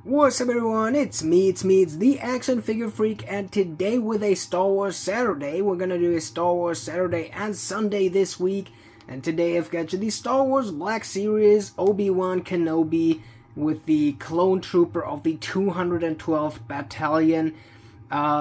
What's up everyone, it's the Action Figure Freak, and today with a Star Wars Saturday, we're gonna do a Star Wars Saturday and Sunday this week. And today I've got you the Star Wars Black Series Obi-Wan Kenobi with the clone trooper of the 212th Battalion.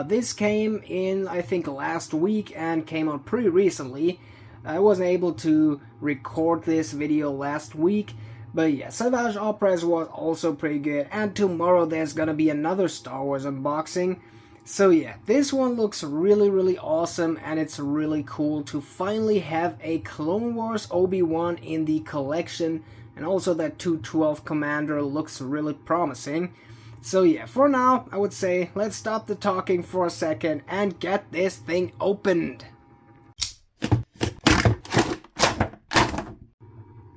This came in, I think, last week and came out pretty recently. I wasn't able to record this video last week. But yeah, Savage Operas was also pretty good, and tomorrow there's gonna be another Star Wars unboxing. So yeah, this one looks really awesome, and it's really cool to finally have a Clone Wars Obi-Wan in the collection, and also that 212 Commander looks really promising. So yeah, for now, I would say let's stop the talking for a second and get this thing opened.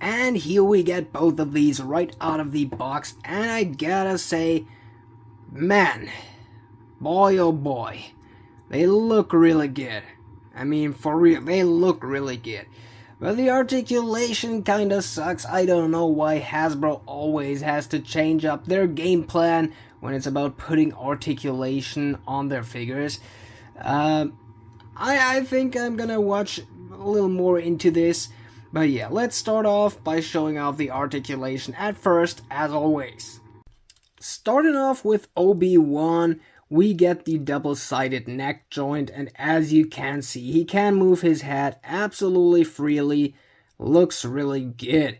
And here we get both of these right out of the box, and I gotta say, man, boy oh boy, they look really good. I mean, for real, they look really good. But the articulation kinda sucks. I don't know why Hasbro always has to change up their game plan when it's about putting articulation on their figures. I think I'm gonna watch a little more into this. But yeah, let's start off by showing off the articulation at first, as always. Starting off with Obi-Wan, we get the double-sided neck joint, and as you can see, he can move his head absolutely freely. Looks really good.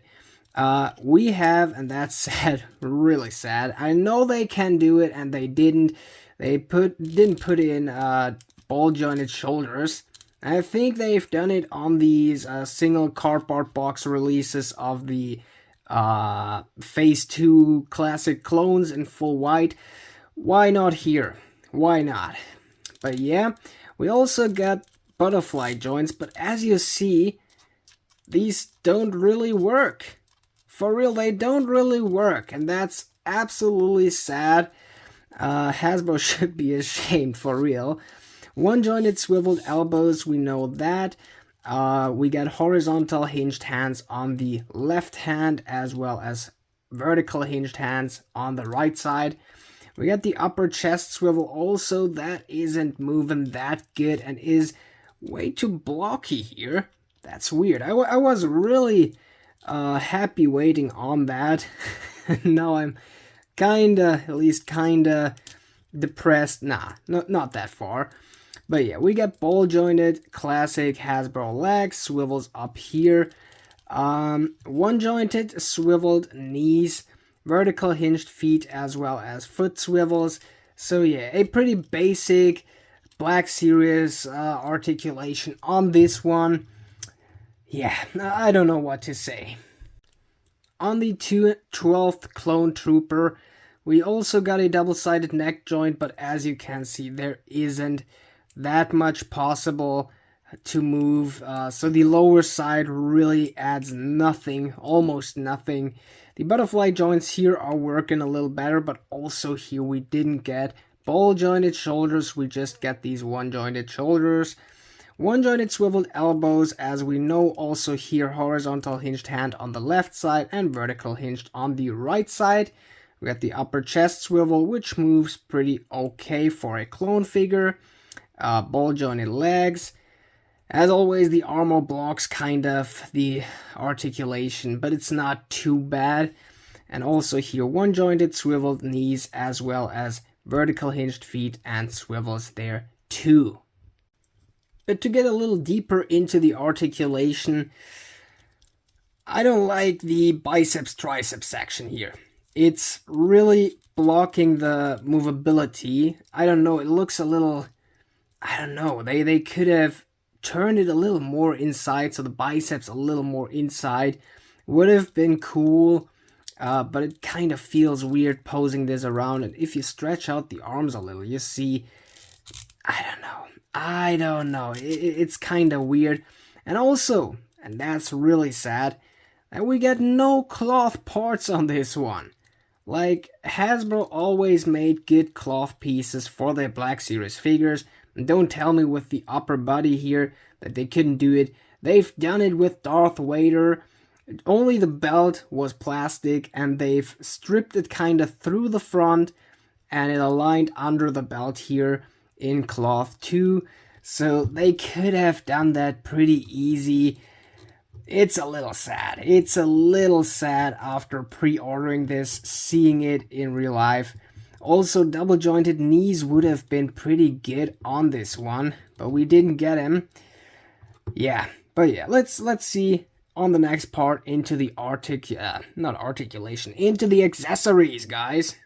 We have, and that's sad, really sad. I know they can do it, and they didn't. They didn't put in ball-jointed shoulders. I think they've done it on these single cardboard box releases of the Phase 2 classic clones in full white. Why not here? Why not? But yeah, we also got butterfly joints, but as you see, these don't really work. For real, they don't really work, and that's absolutely sad. Hasbro should be ashamed, for real. One-jointed swiveled elbows, we know that. We got horizontal hinged hands on the left hand, as well as vertical hinged hands on the right side. We got the upper chest swivel also. That isn't moving that good and is way too blocky here. That's weird. I was really happy waiting on that. Now I'm kinda, at least kinda depressed. Nah, not that far. But yeah, we got ball jointed, classic Hasbro legs, swivels up here. One jointed, swiveled knees, vertical hinged feet, as well as foot swivels. So yeah, a pretty basic Black Series articulation on this one. Yeah, I don't know what to say. On the 212th Clone Trooper, we also got a double-sided neck joint, but as you can see, there isn't that much possible to move, so the lower side really adds nothing, almost nothing. The butterfly joints here are working a little better, but also here we didn't get ball jointed shoulders, we just get these one jointed shoulders. One jointed swiveled elbows, as we know. Also here, horizontal hinged hand on the left side and vertical hinged on the right side. We got the upper chest swivel, which moves pretty okay for a clone figure. Ball jointed legs. As always, the armor blocks kind of the articulation, but it's not too bad. And also here, one jointed swiveled knees, as well as vertical hinged feet and swivels there too. But to get a little deeper into the articulation, I don't like the biceps triceps section here. It's really blocking the movability. I don't know, it looks a little, I don't know, they could have turned it a little more inside, so the biceps a little more inside. Would have been cool, but it kind of feels weird posing this around. And if you stretch out the arms a little, you see, I don't know, it's kind of weird. And also, and that's really sad, that we get no cloth parts on this one. Like, Hasbro always made good cloth pieces for their Black Series figures. And don't tell me with the upper body here that they couldn't do it. They've done it with Darth Vader. Only the belt was plastic, and they've stripped it kind of through the front, and it aligned under the belt here in cloth too. So they could have done that pretty easy. It's a little sad. It's a little sad after pre-ordering this, seeing it in real life. Also, double jointed knees would have been pretty good on this one, but we didn't get him. Yeah, but yeah, let's see on the next part into the not articulation, into the accessories, guys.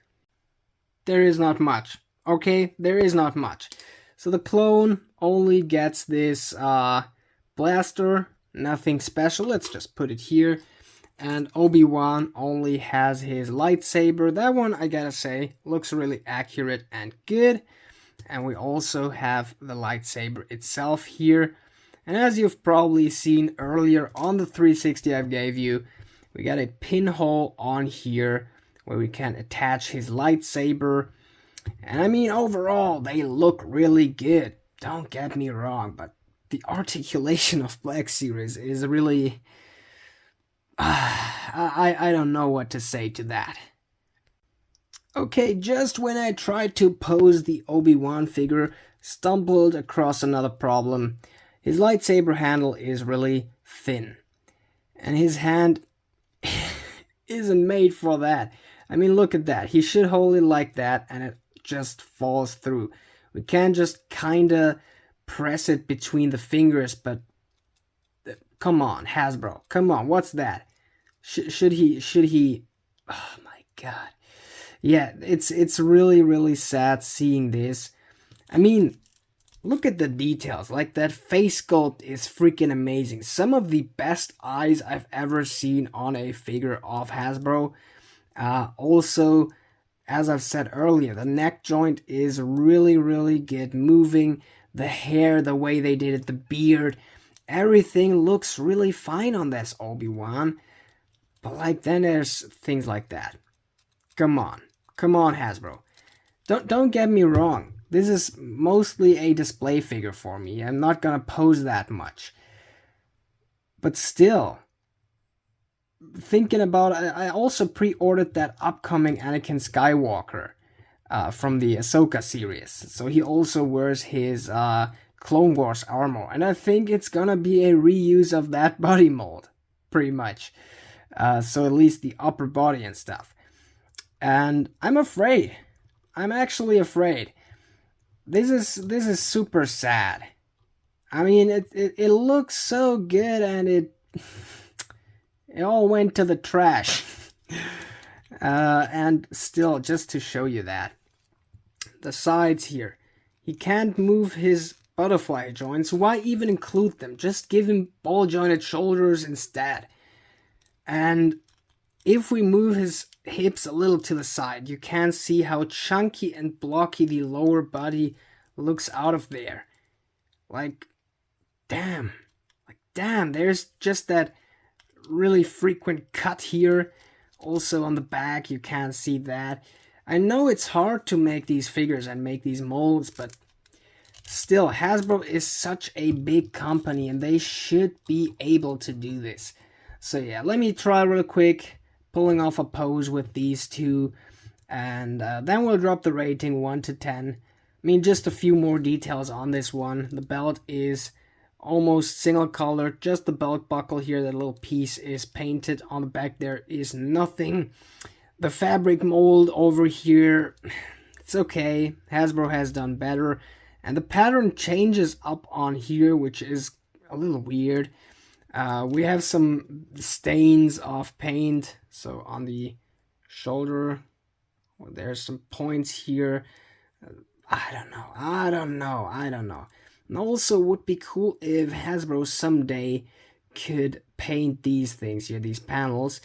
There is not much, okay? There is not much. So the clone only gets this blaster, nothing special. Let's just put it here. And Obi-Wan only has his lightsaber. That one, I gotta say, looks really accurate and good. And we also have the lightsaber itself here. And as you've probably seen earlier on the 360 I gave you, we got a pinhole on here where we can attach his lightsaber. And I mean, overall, they look really good. Don't get me wrong, but the articulation of Black Series is really... I don't know what to say to that. Okay, just when I tried to pose the Obi-Wan figure, stumbled across another problem. His lightsaber handle is really thin. And his hand isn't made for that. I mean, look at that. He should hold it like that and it just falls through. We can't just kinda press it between the fingers, but come on, Hasbro. Come on, what's that? Should he... Oh my god. Yeah, it's really sad seeing this. I mean, look at the details. Like, that face sculpt is freaking amazing. Some of the best eyes I've ever seen on a figure of Hasbro. Also, as I've said earlier, the neck joint is really good. Moving, the hair, the way they did it, the beard, everything looks really fine on this Obi-Wan. But like, then there's things like that. Come on, Hasbro. Don't get me wrong. This is mostly a display figure for me. I'm not gonna pose that much. But still, thinking about, I also pre-ordered that upcoming Anakin Skywalker from the Ahsoka series. So he also wears his Clone Wars armor, and I think it's gonna be a reuse of that body mold, pretty much. So at least the upper body and stuff. And I'm afraid. I'm actually afraid. This is super sad. I mean, it looks so good, and it all went to the trash. And still, just to show you that, the sides here, he can't move his butterfly joints. Why even include them? Just give him ball jointed shoulders instead. And if we move his hips a little to the side, you can see how chunky and blocky the lower body looks out of there. Like, damn, there's just that really frequent cut here. Also on the back, you can see that. I know it's hard to make these figures and make these molds, but still, Hasbro is such a big company and they should be able to do this. So yeah, let me try real quick pulling off a pose with these two, and then we'll drop the rating 1 to 10. I mean, just a few more details on this one. The belt is almost single color, just the belt buckle here, that little piece is painted. On the back there is nothing. The fabric mold over here, it's okay. Hasbro has done better. And the pattern changes up on here, which is a little weird. We have some stains of paint. So on the shoulder, well, there's some points here. I don't know. And also, would be cool if Hasbro someday could paint these things here, these panels.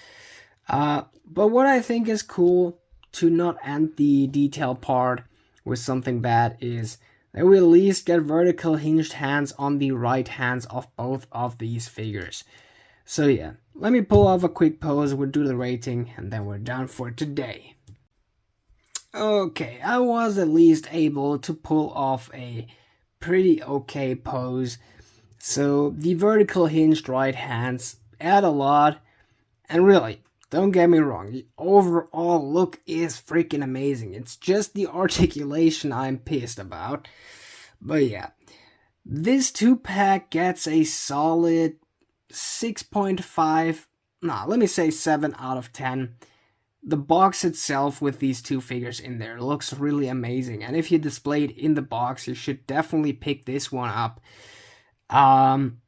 But what I think is cool, to not end the detail part with something bad, is that we at least get vertical hinged hands on the right hands of both of these figures. So yeah, let me pull off a quick pose, we'll do the rating, and then we're done for today. Okay, I was at least able to pull off a pretty okay pose. So the vertical hinged right hands add a lot. And really, don't get me wrong, the overall look is freaking amazing. It's just the articulation I'm pissed about. But yeah, this 2-pack gets a solid 6.5, let me say 7 out of 10. The box itself with these two figures in there looks really amazing. And if you display it in the box, you should definitely pick this one up. I'm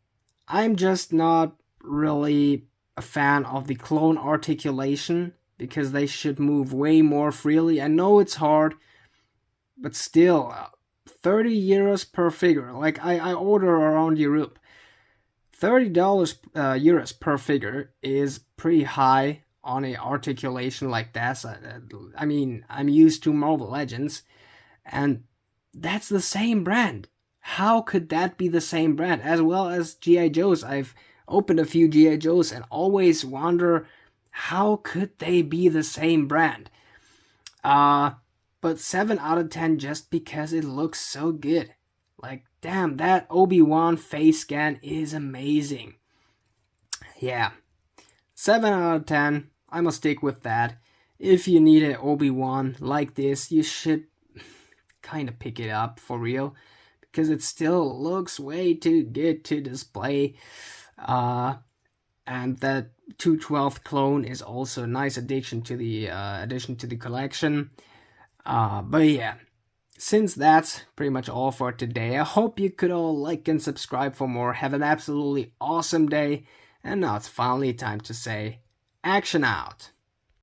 just not really a fan of the clone articulation because they should move way more freely. I know it's hard, but still, 30 euros per figure. Like I order around Europe. $30 euros per figure is pretty high on a articulation like that. I mean, I'm used to Marvel Legends, and that's the same brand. How could that be the same brand? As well as G.I. Joes. I've opened a few G.I. Joes and always wonder, how could they be the same brand? But 7 out of 10 just because it looks so good. Like, damn, that Obi-Wan face scan is amazing. Yeah, 7 out of 10. I must stick with that. If you need an Obi-Wan like this, you should kind of pick it up for real, because it still looks way too good to display. And that 212th clone is also a nice addition to the collection. But yeah, since that's pretty much all for today, I hope you could all like and subscribe for more. Have an absolutely awesome day. And now it's finally time to say, action out.